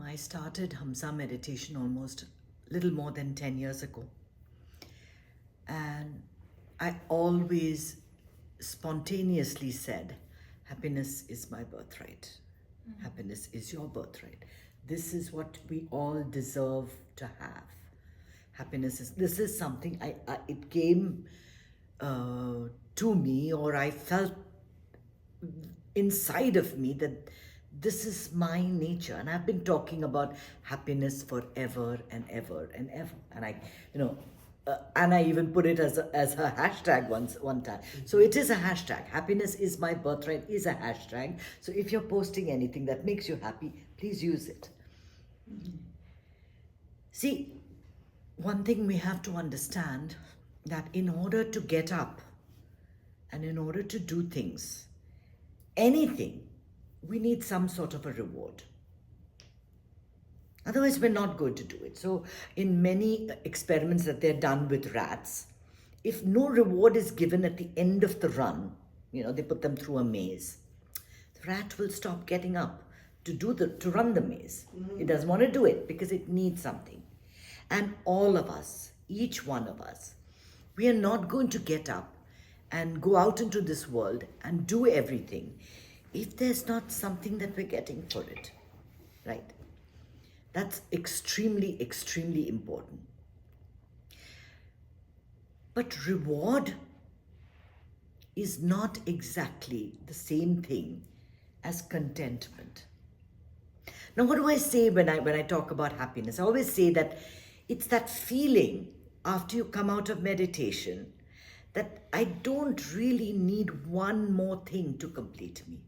I started Hamsa Meditation almost a little more than 10 years ago. And I always spontaneously said, happiness is my birthright. Happiness is your birthright. This is what we all deserve to have. This is something it came to me, or I felt inside of me that this is my nature. And I've been talking about happiness forever and ever and ever. And I even put it as a hashtag one time. So it is a hashtag. Happiness is my birthright is a hashtag. So if you're posting anything that makes you happy, please use it. See, one thing we have to understand, that in order to get up and in order to do things, anything, we need some sort of a reward. Otherwise, we're not going to do it. So in many experiments that they're done with rats, if no reward is given at the end of the run, they put them through a maze, the rat will stop getting up to run the maze. It doesn't want to do it because it needs something. And all of us, each one of us, we are not going to get up and go out into this world and do everything if there's not something that we're getting for it, right? That's extremely, extremely important. But reward is not exactly the same thing as contentment. Now, what do I say when I talk about happiness? I always say that it's that feeling after you come out of meditation that I don't really need one more thing to complete me.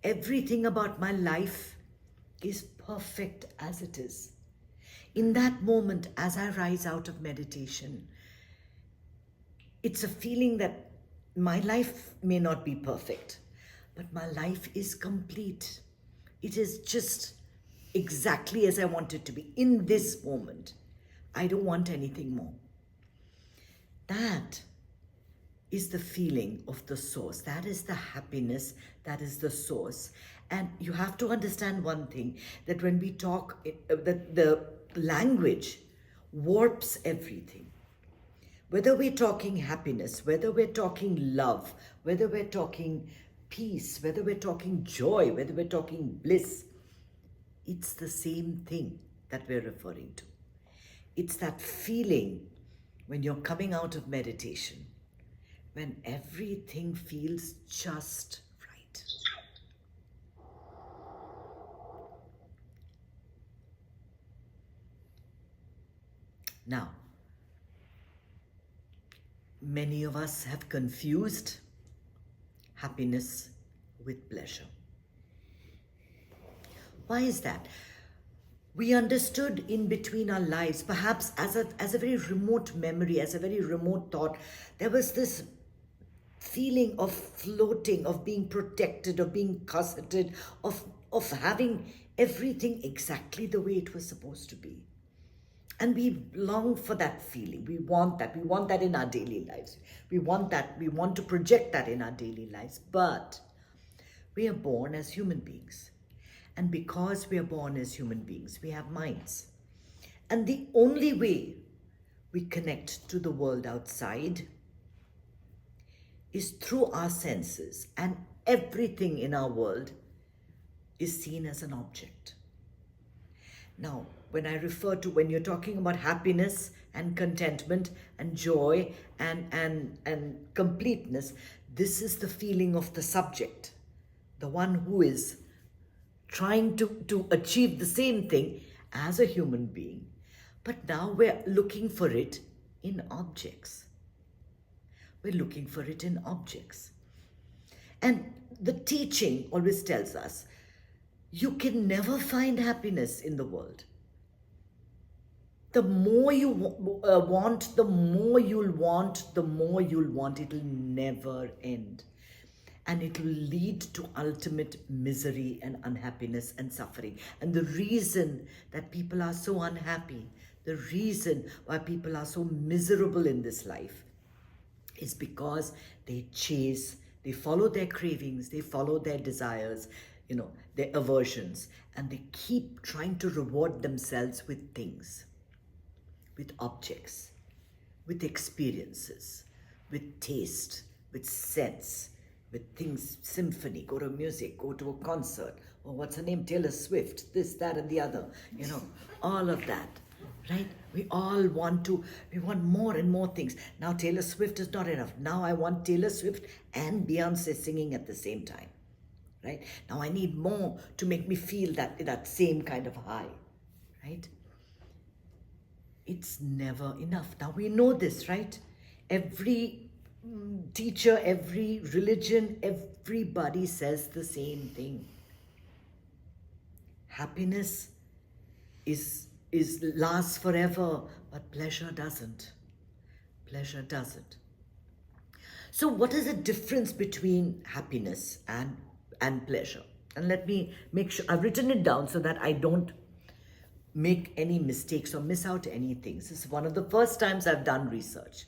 Everything about my life is perfect as it is. In that moment, as I rise out of meditation, it's a feeling that my life may not be perfect, but my life is complete. It is just exactly as I want it to be in this moment. I don't want anything more. That is the feeling of the source. That is the happiness. That is the source. And you have to understand one thing, that when we talk, that the language warps everything. Whether we're talking happiness, whether we're talking love, whether we're talking peace, whether we're talking joy, whether we're talking bliss, it's the same thing that we're referring to. It's that feeling when you're coming out of meditation, when everything feels just right. Now, many of us have confused happiness with pleasure. Why is that? We understood in between our lives, perhaps as a very remote memory, as a very remote thought, there was this feeling of floating, of being protected, of being cosseted, of having everything exactly the way it was supposed to be. And we long for that feeling. We want that. We want that in our daily lives. We want that. We want to project that in our daily lives. But we are born as human beings. And because we are born as human beings, we have minds. And the only way we connect to the world outside is through our senses. And everything in our world is seen as an object. Now, when you're talking about happiness and contentment and joy and completeness, this is the feeling of the subject, the one who is trying to achieve the same thing as a human being. But now we're looking for it in objects. We're looking for it in objects. And the teaching always tells us, you can never find happiness in the world. The more you want, the more you'll want, the more you'll want. It'll never end. And it will lead to ultimate misery and unhappiness and suffering. And the reason that people are so unhappy, the reason why people are so miserable in this life, is because they follow their cravings, they follow their desires. their aversions, and they keep trying to reward themselves with things, with objects, with experiences, with taste, with sense, with things, symphony, go to music, go to a concert, or what's her name, Taylor Swift, this, that, and the other, all of that, right? We want more and more things. Now Taylor Swift is not enough. Now I want Taylor Swift and Beyonce singing at the same time, right? Now I need more to make me feel that same kind of high, right? It's never enough. Now we know this, right? Every teacher, every religion, everybody says the same thing. Happiness lasts forever, but pleasure doesn't. Pleasure doesn't. So what is the difference between happiness and pleasure? And let me make sure I've written it down so that I don't make any mistakes or miss out any things. This is one of the first times I've done research.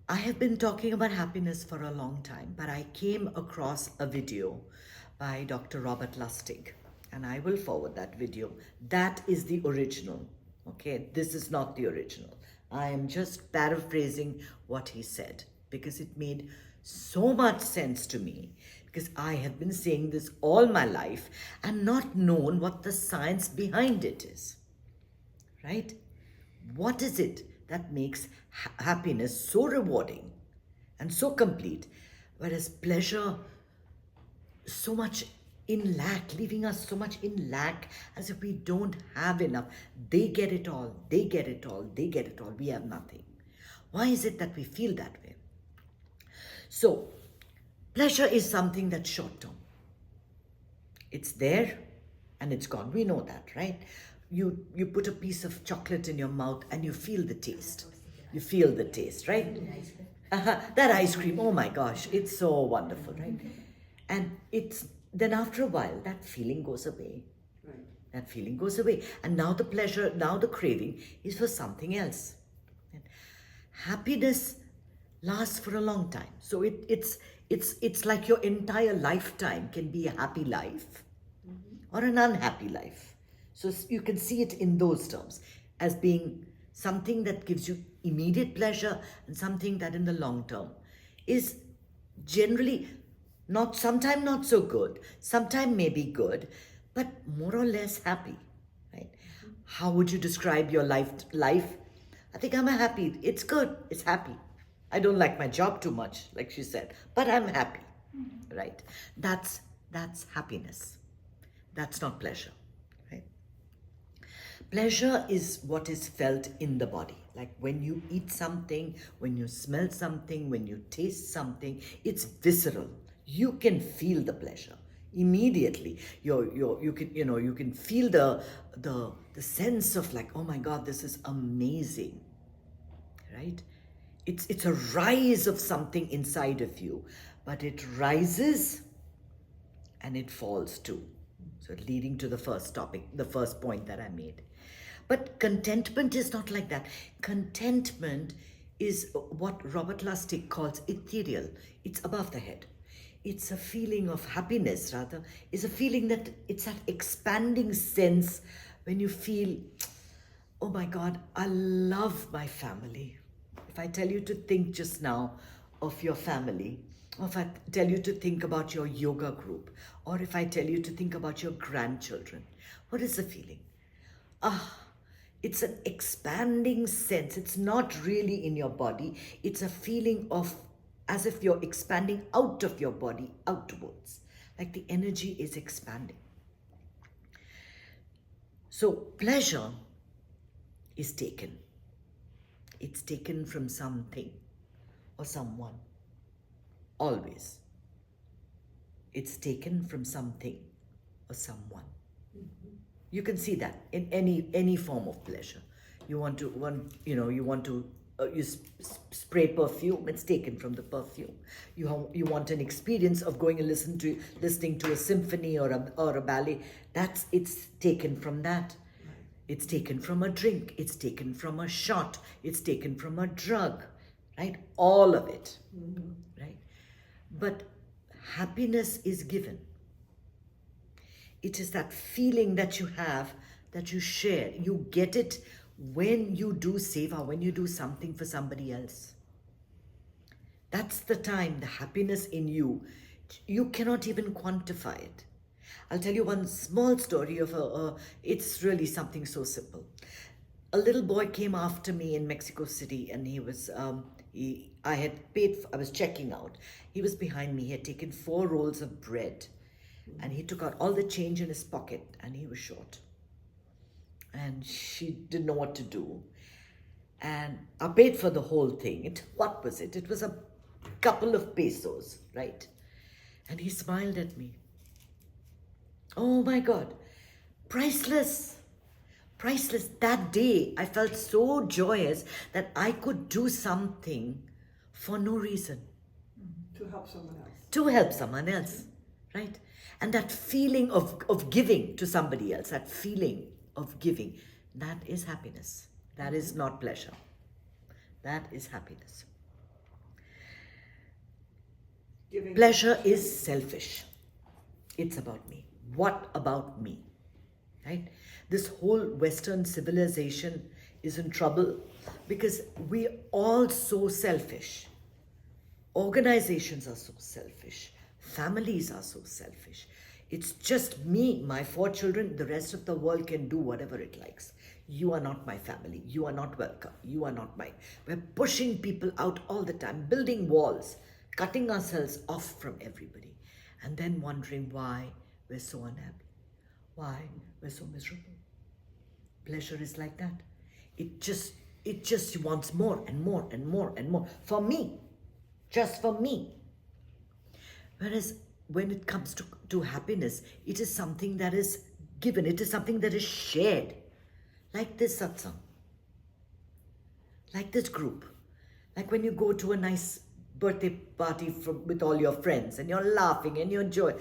I have been talking about happiness for a long time, but I came across a video by Dr. Robert Lustig, and I will forward that video. That is the original, okay? This is not the original. I am just paraphrasing what he said because it made so much sense to me, because I have been saying this all my life and not known what the science behind it is, right? What is it that makes happiness so rewarding and so complete, whereas pleasure so much in lack, leaving us so much in lack, as if we don't have enough. They get it all, they get it all, they get it all, we have nothing. Why is it that we feel that way? So, pleasure is something that's short term. It's there and it's gone. We know that, right? You put a piece of chocolate in your mouth and you feel the taste. You feel the taste, right? That ice cream, oh my gosh, it's so wonderful, right? And then after a while, that feeling goes away. That feeling goes away. And now the pleasure, now the craving is for something else. And happiness lasts for a long time. So it's like your entire lifetime can be a happy life or an unhappy life. So you can see it in those terms as being something that gives you immediate pleasure and something that in the long term is generally sometimes not so good, sometimes maybe good, but more or less happy, right? How would you describe your life? I think I'm happy. It's good. It's happy. I don't like my job too much, like she said, but I'm happy, right? That's happiness. That's not pleasure, right? Pleasure is what is felt in the body. Like when you eat something, when you smell something, when you taste something, it's visceral. You can feel the pleasure immediately. You can feel the sense of like, oh my God, this is amazing, right? It's a rise of something inside of you, but it rises and it falls too. So leading to the first topic, the first point that I made. But contentment is not like that. Contentment is what Robert Lustig calls ethereal. It's above the head. It's a feeling of happiness, rather. It's a feeling that it's that expanding sense when you feel, oh my God, I love my family. If I tell you to think just now of your family, or if I tell you to think about your yoga group, or if I tell you to think about your grandchildren, what is the feeling? It's an expanding sense. It's not really in your body. It's a feeling of as if you're expanding out of your body outwards, like the energy is expanding. So pleasure is taken. It's taken from something or someone. Always. It's taken from something or someone. You can see that in any form of pleasure. You spray perfume, it's taken from the perfume. You want an experience of going and listening to a symphony or a ballet, it's taken from that. It's taken from a drink, it's taken from a shot, it's taken from a drug, right? All of it, right? But happiness is given. it is that feeling that you have, that you share. You get it when you do seva, when you do something for somebody else. That's the time, the happiness in you, you cannot even quantify it. I'll tell you one small story of it's really something so simple. A little boy came after me in Mexico City, and he was, I had paid, I was checking out. He was behind me, he had taken 4 rolls of bread, and he took out all the change in his pocket, and he was short. And she didn't know what to do. And I paid for the whole thing. What was it? It was a couple of pesos, right? And he smiled at me. Oh my God, priceless. Priceless. That day, I felt so joyous that I could do something for no reason. To help someone else. To help someone else, right? And that feeling of giving to somebody else, that feeling of giving, that is happiness. That is not pleasure. That is happiness. Giving. Pleasure is selfish. It's about me. What about me? Right? This whole Western civilization is in trouble because we're all so selfish. Organizations are so selfish. Families are so selfish. It's just me, my 4 children. The rest of the world can do whatever it likes. You are not my family. You are not welcome. You are not mine. We're pushing people out all the time, building walls, cutting ourselves off from everybody, and then wondering why we're so unhappy, why we're so miserable. Pleasure is like that. It just wants more and more and more and more for me, just for me. Whereas when it comes to happiness, it is something that is given. It is something that is shared, like this satsang, like this group, like when you go to a nice birthday party with all your friends and you're laughing and you're joy.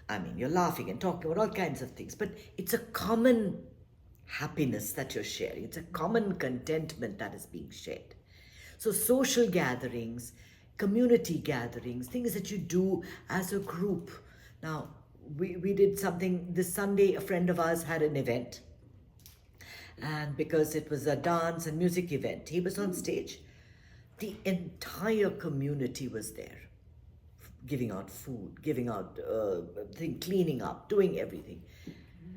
I mean, you're laughing and talking about all kinds of things, but it's a common happiness that you're sharing. It's a common contentment that is being shared. So social gatherings, community gatherings, things that you do as a group. Now, we did something this Sunday. A friend of ours had an event, and because it was a dance and music event, he was on stage. The entire community was there, giving out food, giving out cleaning up, doing everything.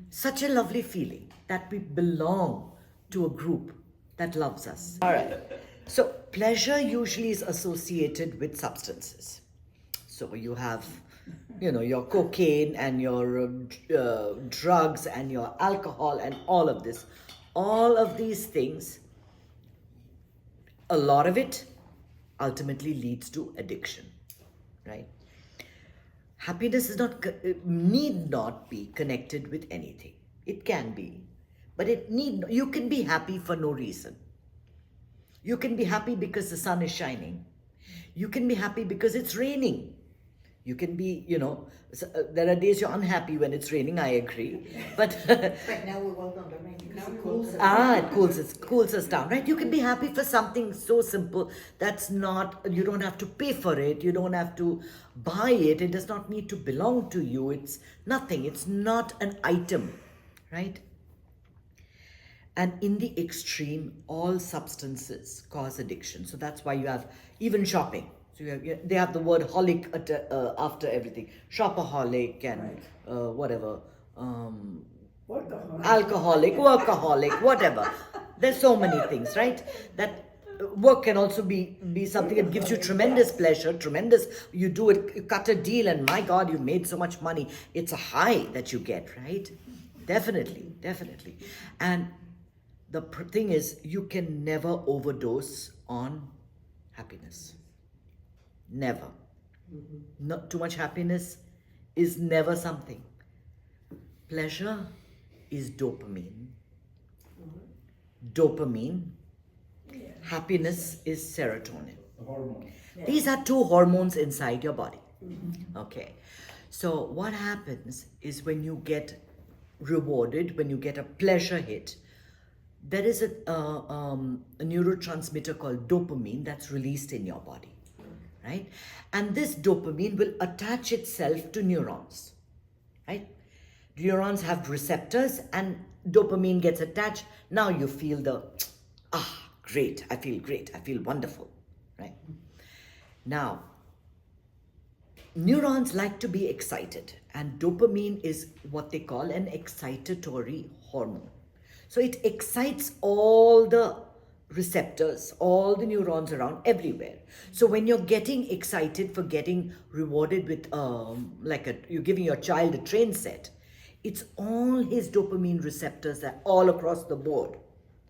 Such a lovely feeling that we belong to a group that loves us. All right. So pleasure usually is associated with substances. So you have, your cocaine and your drugs and your alcohol and all of this. All of these things, a lot of it ultimately leads to addiction, right? Happiness need not be connected with anything. It can be, but you can be happy for no reason. You can be happy because the sun is shining. You can be happy because it's raining. You can be, there are days you're unhappy when it's raining, I agree. But But now we welcome the rain because it cools us. it cools us down, right? You can be happy for something so simple that's not, you don't have to pay for it, you don't have to buy it, it does not need to belong to you, it's nothing, it's not an item, right? And in the extreme, all substances cause addiction. So that's why you have even shopping. So they have the word holic after everything. Shopaholic and Right. whatever. Workaholic. Alcoholic, workaholic, whatever. There's so many things, right? That work can also be something that gives you tremendous pleasure, you do it, you cut a deal and my God, you've made so much money. It's a high that you get, right? Definitely. And the thing is, you can never overdose on happiness. Never. Not too much happiness is never something. Pleasure is dopamine. Happiness is serotonin. The hormone. These are 2 hormones inside your body. Okay. So what happens is when you get rewarded, when you get a pleasure hit, there is a neurotransmitter called dopamine that's released in your body, right? And this dopamine will attach itself to neurons, right? Neurons have receptors and dopamine gets attached. Now you feel great, I feel wonderful, right? Now, neurons like to be excited, and dopamine is what they call an excitatory hormone. So it excites all the receptors, all the neurons around everywhere. So when you're getting excited for getting rewarded with you're giving your child a train set, it's all his dopamine receptors that all across the board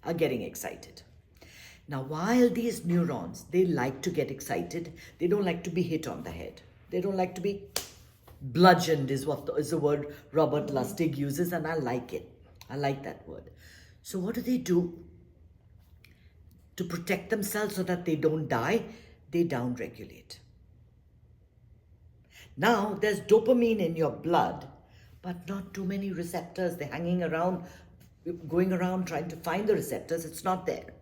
are getting excited. Now, while these neurons, they like to get excited, they don't like to be hit on the head. They don't like to be bludgeoned is the word Robert Lustig uses, and I like it. I like that word. So what do? To protect themselves so that they don't die, they downregulate. Now, there's dopamine in your blood, but not too many receptors. They're hanging around, going around trying to find the receptors. It's not there,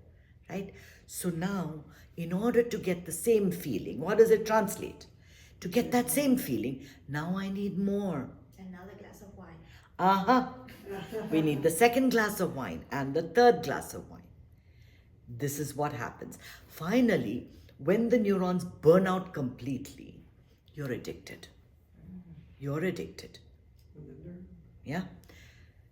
right? So now, in order to get the same feeling, what does it translate? To get that same feeling, now I need more. Another glass of wine. We need the second glass of wine and the third glass of wine. This is what happens. Finally, when the neurons burn out completely, you're addicted. You're addicted. Yeah?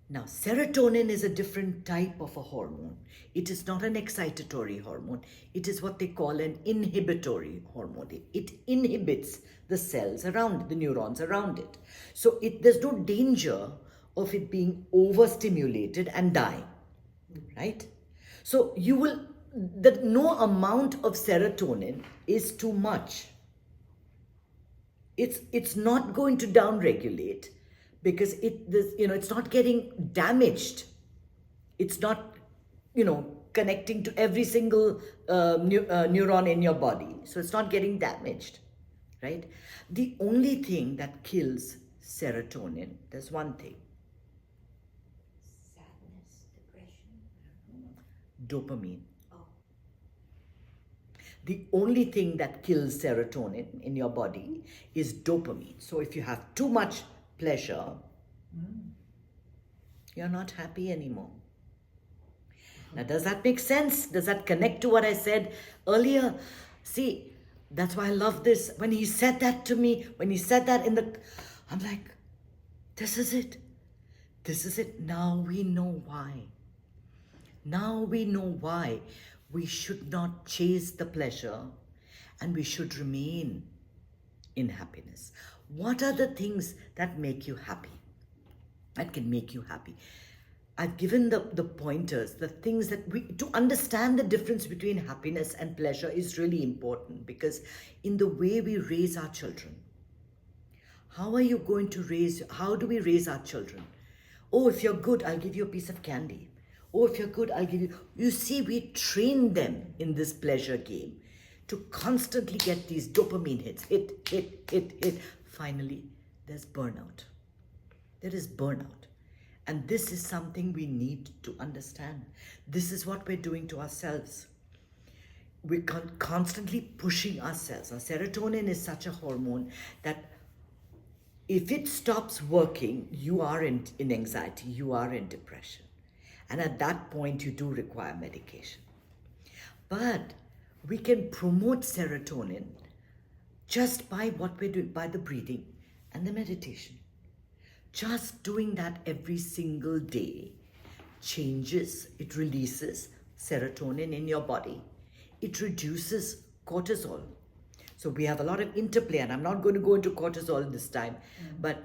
Now, serotonin is a different type of a hormone. It is not an excitatory hormone. It is what they call an inhibitory hormone. It inhibits the cells around it, the neurons around it. So there's no danger of it being overstimulated and dying, right? So no amount of serotonin is too much. It's not going to downregulate because it's not getting damaged. It's not, connecting to every single neuron in your body. So it's not getting damaged, right? The only thing that kills serotonin, there's one thing. Sadness, depression. Dopamine. Oh. The only thing that kills serotonin in your body is dopamine. So if you have too much pleasure, you're not happy anymore. Now, does that make sense? Does that connect to what I said earlier? See, that's why I love this. When he said that to me, I'm like, this is it. This is it. Now we know why. Now we know why we should not chase the pleasure and we should remain in happiness. What are the things that make you happy? That can make you happy. I've given the pointers, the things that to understand the difference between happiness and pleasure is really important, because in the way we raise our children, how do we raise our children? Oh, if you're good, I'll give you a piece of candy. Oh, if you're good, I'll give you... You see, we train them in this pleasure game to constantly get these dopamine hits. Hit. Finally, there's burnout. There is burnout. And this is something we need to understand. This is what we're doing to ourselves. We're constantly pushing ourselves. Now, serotonin is such a hormone that if it stops working, you are in anxiety, you are in depression. And at that point, you do require medication. But we can promote serotonin just by what we're doing, by the breathing and the meditation. Just doing that every single day it releases serotonin in your body. It reduces cortisol. So we have a lot of interplay, and I'm not going to go into cortisol this time, but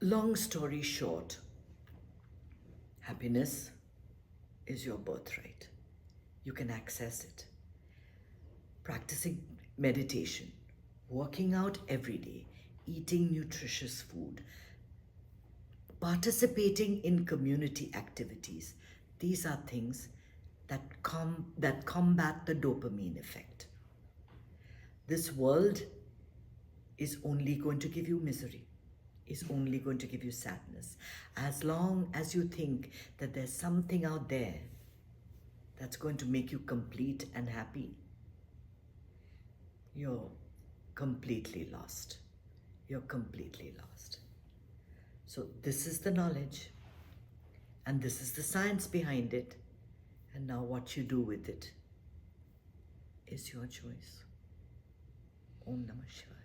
long story short, happiness is your birthright. You can access it. Practicing meditation, working out every day, eating nutritious food, participating in community activities. These are things that combat the dopamine effect. This world is only going to give you misery, is only going to give you sadness. As long as you think that there's something out there that's going to make you complete and happy, you're completely lost. You're completely lost. So this is the knowledge, and this is the science behind it, and now what you do with it is your choice. Om Namah Shivaya.